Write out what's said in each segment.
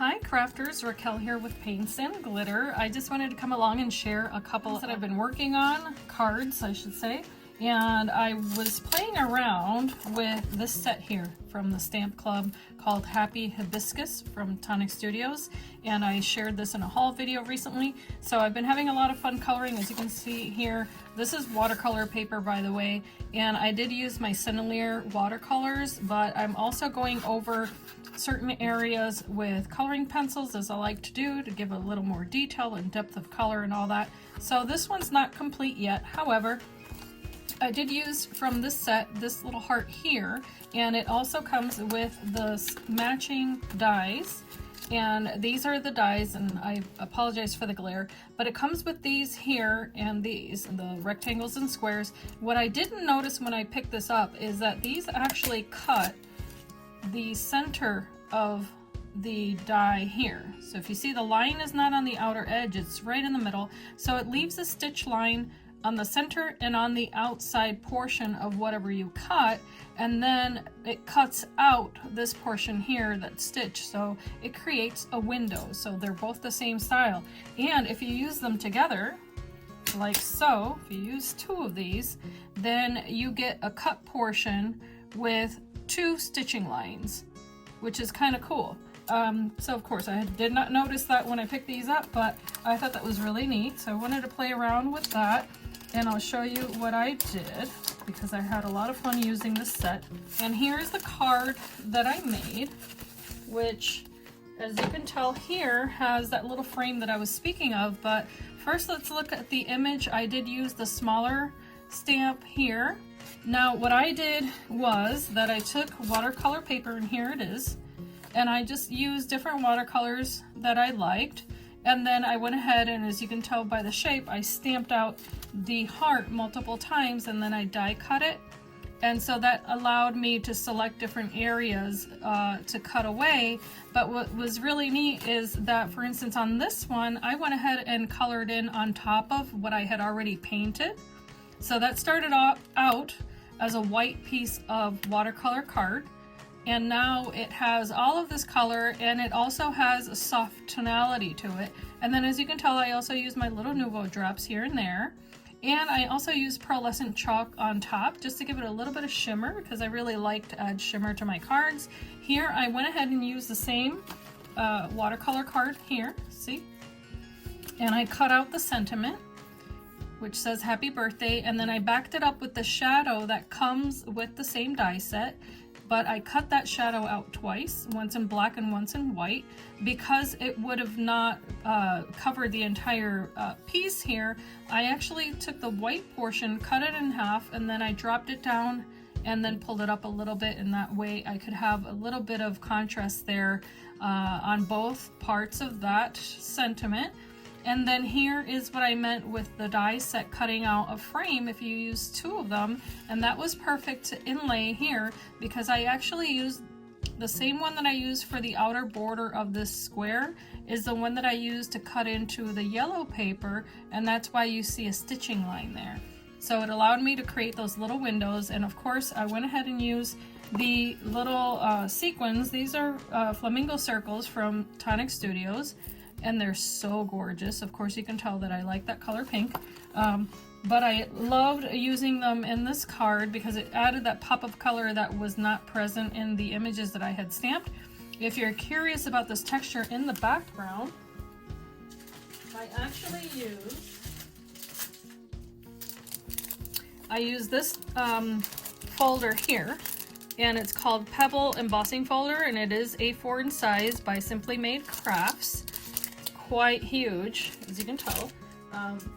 Hi crafters, Raquel here with Paints and Glitter. I just wanted to come along and share a couple that I've been working on, cards I should say, and I was playing around with this set here from the Stamp Club called Happy Hibiscus from Tonic Studios, and I shared this in a haul video recently. So I've been having a lot of fun coloring. As you can see here, this is watercolor paper, by the way, and I did use my Slimline watercolors, but I'm also going over certain areas with coloring pencils, as I like to do, to give a little more detail and depth of color and all that. So this one's not complete yet. However, I did use from this set this little heart here, and it also comes with the matching dies, and these are the dies, and I apologize for the glare, but it comes with these here and these, the rectangles and squares. What I didn't notice when I picked this up is that these actually cut the center of the die here. So if you see, the line is not on the outer edge, it's right in the middle, so it leaves a stitch line on the center and on the outside portion of whatever you cut, and then it cuts out this portion here, that stitch, so it creates a window. So they're both the same style, and if you use them together like so, if you use two of these, then you get a cut portion with two stitching lines, which is kind of cool. So of course I did not notice that when I picked these up, but I thought that was really neat, so I wanted to play around with that, and I'll show you what I did because I had a lot of fun using this set. And here's the card that I made, which, as you can tell here, has that little frame that I was speaking of. But first let's look at the image. I did use the smaller stamp here. Now what I did was that I took watercolor paper, and here it is, and I just used different watercolors that I liked, and then I went ahead and, as you can tell by the shape, I stamped out the heart multiple times, and then I die cut it, and so that allowed me to select different areas to cut away. But what was really neat is that, for instance, on this one I went ahead and colored in on top of what I had already painted. So that started out as a white piece of watercolor card, and now it has all of this color, and it also has a soft tonality to it. And then, as you can tell, I also use my little Nuvo drops here and there, and I also use pearlescent chalk on top just to give it a little bit of shimmer, because I really like to add shimmer to my cards. Here I went ahead and used the same watercolor card here, see, and I cut out the sentiment, which says happy birthday, and then I backed it up with the shadow that comes with the same die set, but I cut that shadow out twice, once in black and once in white, because it would have not covered the entire piece here. I actually took the white portion, cut it in half, and then I dropped it down and then pulled it up a little bit, and that way I could have a little bit of contrast there on both parts of that sentiment. And then here is what I meant with the die set cutting out a frame if you use two of them, and that was perfect to inlay here, because I actually used the same one that I used for the outer border of this square is the one that I used to cut into the yellow paper, and that's why you see a stitching line there. So it allowed me to create those little windows, and of course I went ahead and used the little sequins. These are flamingo circles from Tonic Studios, and they're so gorgeous. Of course you can tell that I like that color pink, but I loved using them in this card because it added that pop of color that was not present in the images that I had stamped. If you're curious about this texture in the background, I use this folder here, and it's called Pebble Embossing Folder, and it is A4 in size by Simply Made Crafts. Quite huge, as you can tell,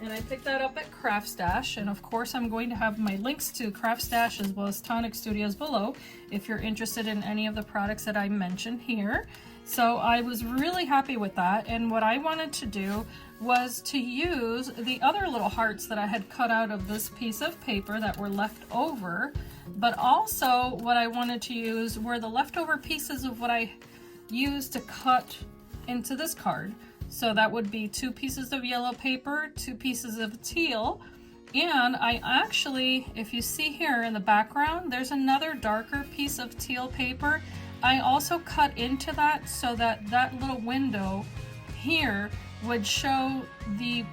and I picked that up at Craft Stash, and of course I'm going to have my links to Craft Stash as well as Tonic Studios below if you're interested in any of the products that I mentioned here. So I was really happy with that, and what I wanted to do was to use the other little hearts that I had cut out of this piece of paper that were left over, but also what I wanted to use were the leftover pieces of what I used to cut into this card. So that would be 2 pieces of yellow paper, 2 pieces of teal, and I actually, if you see here in the background, there's another darker piece of teal paper I also cut into that so that that little window here would show the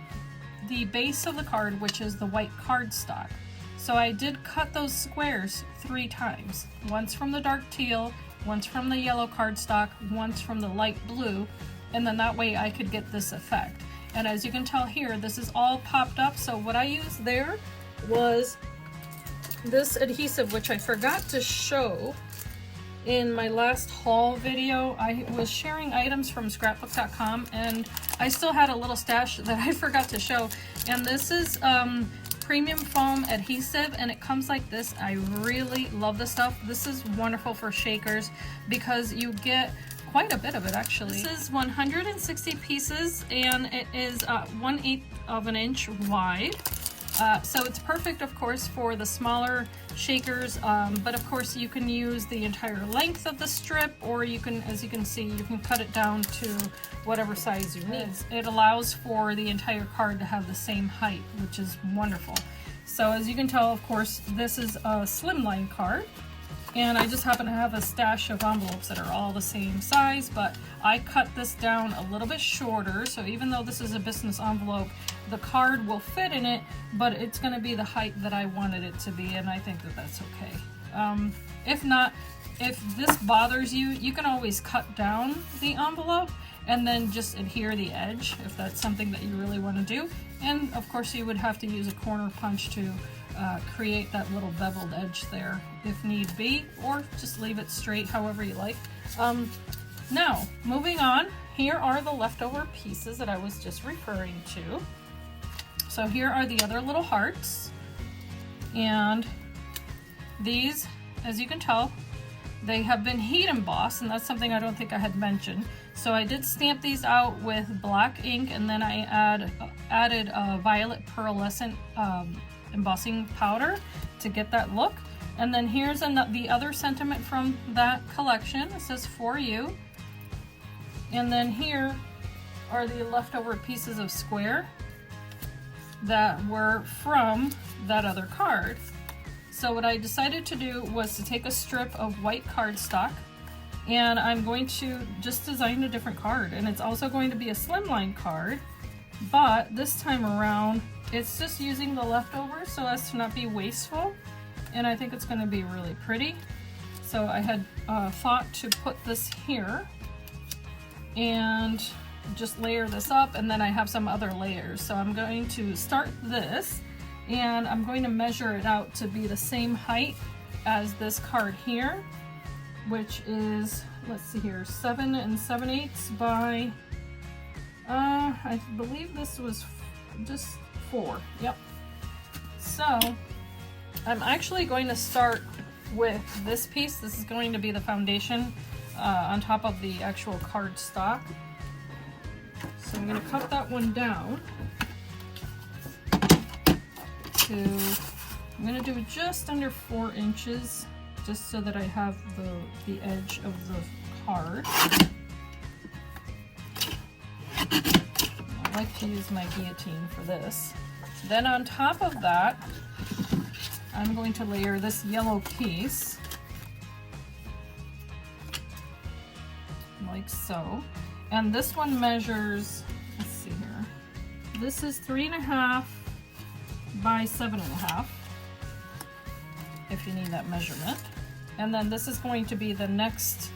base of the card, which is the white cardstock. So I did cut those squares 3 times. Once from the dark teal, once from the yellow cardstock, once from the light blue, and then that way I could get this effect. And as you can tell here, this is all popped up. So what I used there was this adhesive, which I forgot to show in my last haul video. I was sharing items from scrapbook.com and I still had a little stash that I forgot to show. And this is premium foam adhesive, and it comes like this. I really love this stuff. This is wonderful for shakers because you get quite a bit of it actually. This is 160 pieces and it is 1/8 of an inch wide. So it's perfect, of course, for the smaller shakers, but of course you can use the entire length of the strip, or you can, as you can see, you can cut it down to whatever size you need. It allows for the entire card to have the same height, which is wonderful. So as you can tell, of course, this is a Slimline card, and I just happen to have a stash of envelopes that are all the same size, but I cut this down a little bit shorter, so even though this is a business envelope, the card will fit in it, but it's going to be the height that I wanted it to be, and I think that that's okay. If not, if this bothers you, you can always cut down the envelope and then just adhere the edge if that's something that you really want to do. And of course you would have to use a corner punch to create that little beveled edge there if need be, or just leave it straight however you like. Now, moving on, here are the leftover pieces that I was just referring to. So here are the other little hearts, and these, as you can tell, they have been heat embossed, and that's something I don't think I had mentioned. So I did stamp these out with black ink, and then I added a violet pearlescent embossing powder to get that look. And then here's the other sentiment from that collection. It says "For You." And then here are the leftover pieces of square that were from that other card. So what I decided to do was to take a strip of white cardstock, and I'm going to just design a different card, and it's also going to be a Slimline card, but this time around it's just using the leftovers so as to not be wasteful, and I think it's going to be really pretty. So I had thought to put this here and just layer this up, and then I have some other layers. So I'm going to start this, and I'm going to measure it out to be the same height as this card here, which is, let's see here, 7 7/8 by, I believe this was just 4. Yep. So I'm actually going to start with this piece. This is going to be the foundation on top of the actual card stock. So I'm going to cut that one down to, I'm going to do just under 4 inches, just so that I have the edge of the card. I like to use my guillotine for this. Then on top of that, I'm going to layer this yellow piece, like so. And this one measures, let's see here, this is 3.5 by 7.5, if you need that measurement. And then this is going to be the next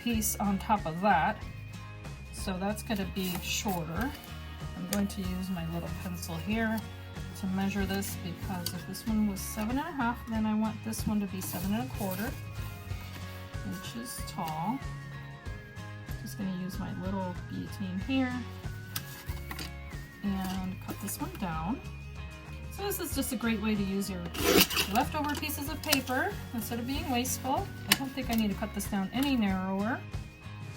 piece on top of that, so that's going to be shorter. I'm going to use my little pencil here to measure this, because if this one was 7.5, then I want this one to be 7.25 inches tall. Just going to use my little guillotine here and cut this one down. So this is just a great way to use your leftover pieces of paper instead of being wasteful. I don't think I need to cut this down any narrower.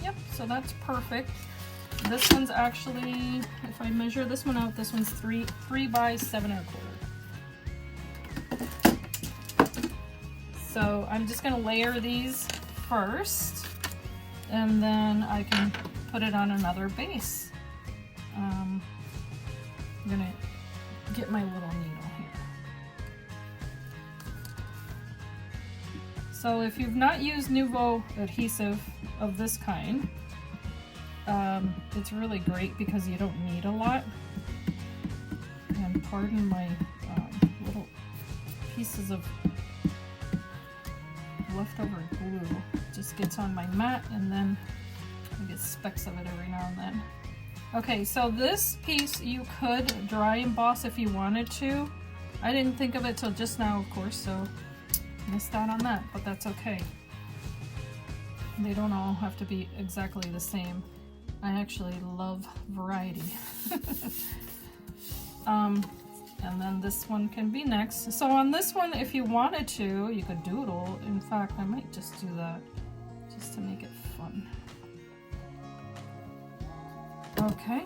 Yep, so that's perfect. This one's actually, if I measure this one out, this one's 3 by 7.25. So I'm just going to layer these first, and then I can put it on another base. I'm going to get my little needle here. So if you've not used Nuvo adhesive of this kind, it's really great because you don't need a lot. And pardon my little pieces of leftover glue. It just gets on my mat and then I get specks of it every now and then. Okay, so this piece you could dry emboss if you wanted to. I didn't think of it till just now, of course, so missed out on that, but that's okay. They don't all have to be exactly the same. I actually love variety. And then this one can be next. So on this one, if you wanted to, you could doodle. In fact, I might just do that just to make it fun. Okay,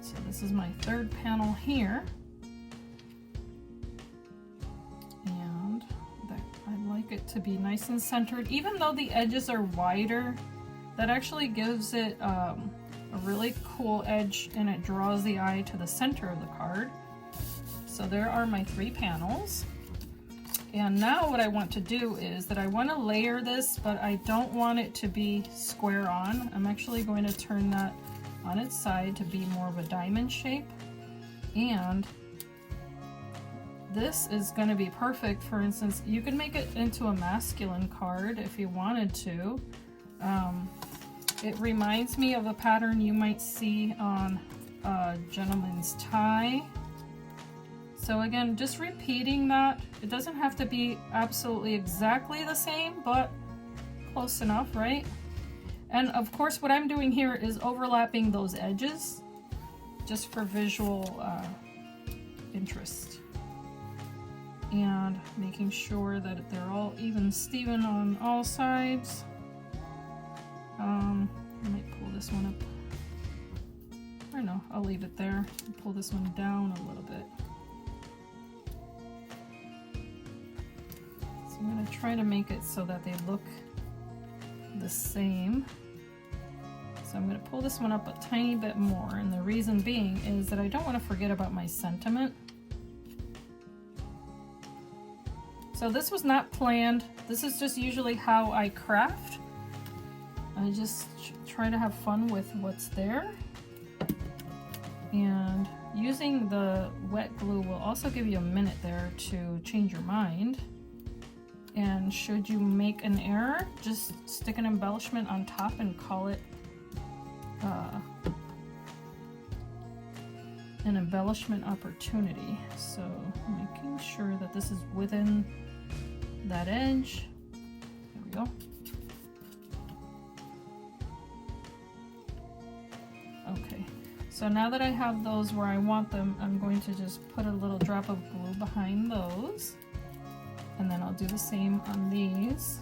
so this is my third panel here. And I like it to be nice and centered. Even though the edges are wider, that actually gives it a really cool edge and it draws the eye to the center of the card. So there are my 3 panels. And now what I want to do is that I want to layer this, but I don't want it to be square on. I'm actually going to turn that on its side to be more of a diamond shape. And this is going to be perfect. For instance, you can make it into a masculine card if you wanted to. It reminds me of a pattern you might see on a gentleman's tie. So again, just repeating that. It doesn't have to be absolutely exactly the same, but close enough, right? And of course, what I'm doing here is overlapping those edges just for visual interest. And making sure that they're all even Steven on all sides. I might pull this one up. Or no, I'll leave it there. Pull this one down a little bit. So I'm going to try to make it so that they look the same. So I'm going to pull this one up a tiny bit more, and the reason being is that I don't want to forget about my sentiment. So this was not planned. This is just usually how I craft. I just try to have fun with what's there. And using the wet glue will also give you a minute there to change your mind. And should you make an error, just stick an embellishment on top and call it an embellishment opportunity. So making sure that this is within that edge. There we go. Okay, so now that I have those where I want them, I'm going to just put a little drop of glue behind those. And then I'll do the same on these.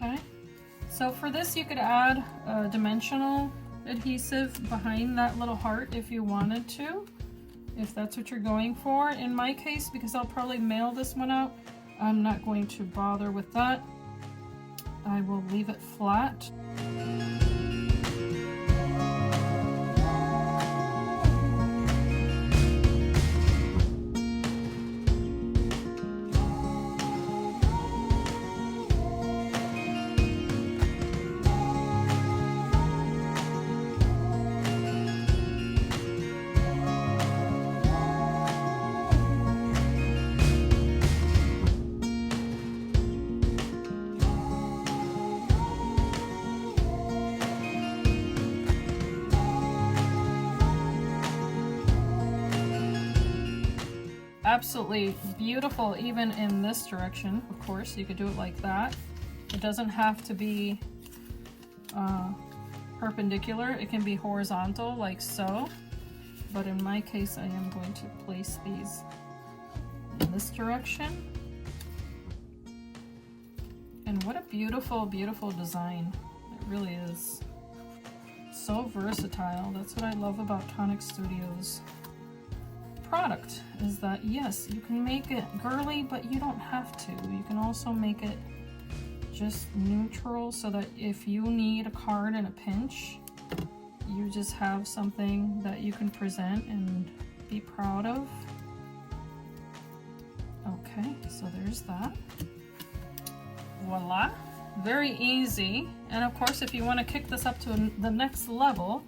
Okay, so for this you could add a dimensional adhesive behind that little heart if you wanted to, if that's what you're going for. In my case, because I'll probably mail this one out, I'm not going to bother with that. I will leave it flat. Absolutely beautiful, even in this direction. Of course, you could do it like that. It doesn't have to be perpendicular. It can be horizontal, like so. But in my case, I am going to place these in this direction. And what a beautiful, beautiful design. It really is. So versatile. That's what I love about Tonic Studios product, is that yes, you can make it girly, but you don't have to. You can also make it just neutral so that if you need a card in a pinch, you just have something that you can present and be proud of. Okay, so there's that. Voila, very easy. And of course, if you want to kick this up to the next level,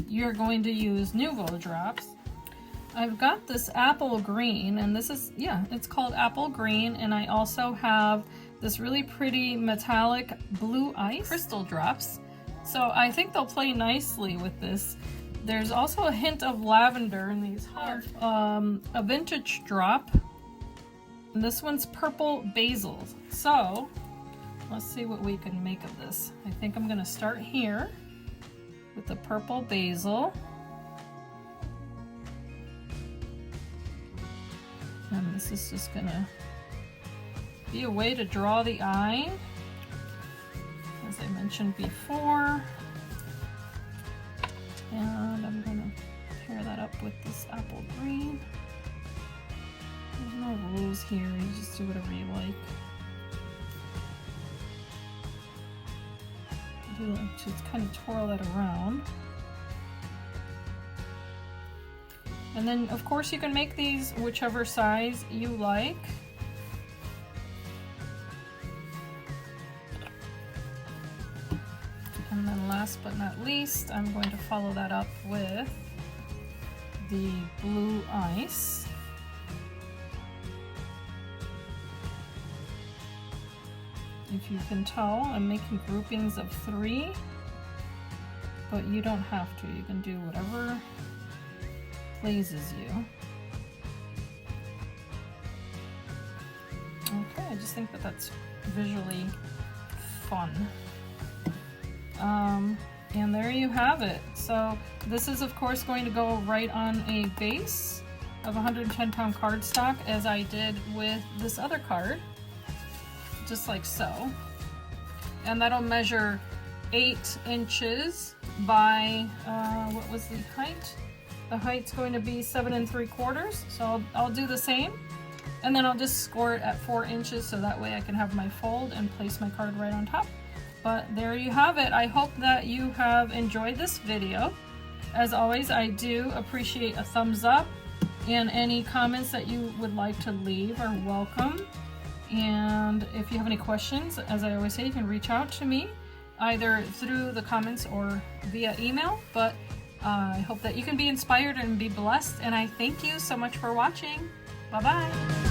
you're going to use Nuvo drops. I've got this apple green, and this is, yeah, it's called apple green, and I also have this really pretty metallic blue ice crystal drops. So I think they'll play nicely with this. There's also a hint of lavender in these hearts. A vintage drop. And this one's purple basil. So let's see what we can make of this. I think I'm gonna start here with the purple basil. And this is just gonna be a way to draw the eye, as I mentioned before. And I'm gonna pair that up with this apple green. There's no rules here, you just do whatever you like. Just kind of twirl that around. And then of course you can make these whichever size you like. And then last but not least, I'm going to follow that up with the blue ice. If you can tell, I'm making groupings of 3, but you don't have to. You can do whatever pleases you. Okay, I just think that that's visually fun. And there you have it. So this is of course going to go right on a base of 110-pound cardstock, as I did with this other card, just like so. And that'll measure 8 inches by, what was the height? The height's going to be 7 3/4, so I'll do the same. And then I'll just score it at 4 inches so that way I can have my fold and place my card right on top. But there you have it. I hope that you have enjoyed this video. As always, I do appreciate a thumbs up, and any comments that you would like to leave are welcome. And if you have any questions, as I always say, you can reach out to me either through the comments or via email. But I hope that you can be inspired and be blessed, and I thank you so much for watching. Bye-bye.